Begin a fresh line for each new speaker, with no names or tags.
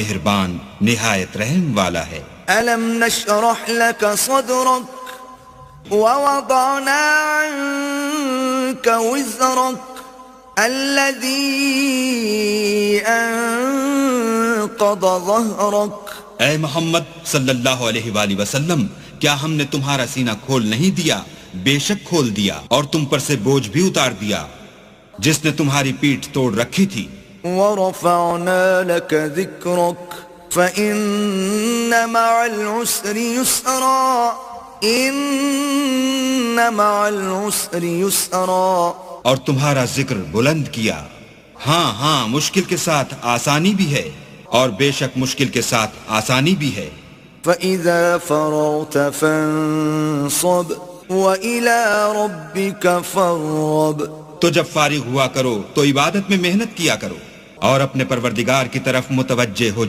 مہربان نہایت رحم والا ہے۔
ألم نشرح لك صدرك ووضعنا عنك وزرك الذي أنقض ظهرك۔
اے محمد صلی اللہ علیہ وآلہ وسلم، کیا ہم نے تمہارا سینہ کھول نہیں دیا؟ بے شک کھول دیا، اور تم پر سے بوجھ بھی اتار دیا جس نے تمہاری پیٹھ توڑ رکھی تھی۔
ورفعنا لك ذكرك فإن مع العسر يسرا إن مع العسر يسرا۔
اور تمہارا ذکر بلند کیا، ہاں مشکل کے ساتھ آسانی بھی ہے، اور بے شک مشکل کے ساتھ آسانی بھی ہے۔
فإذا فرغت فانصب وإلى ربك فارغب۔
تو جب فارغ ہوا کرو تو عبادت میں محنت کیا کرو، اور اپنے پروردگار کی طرف متوجہ ہو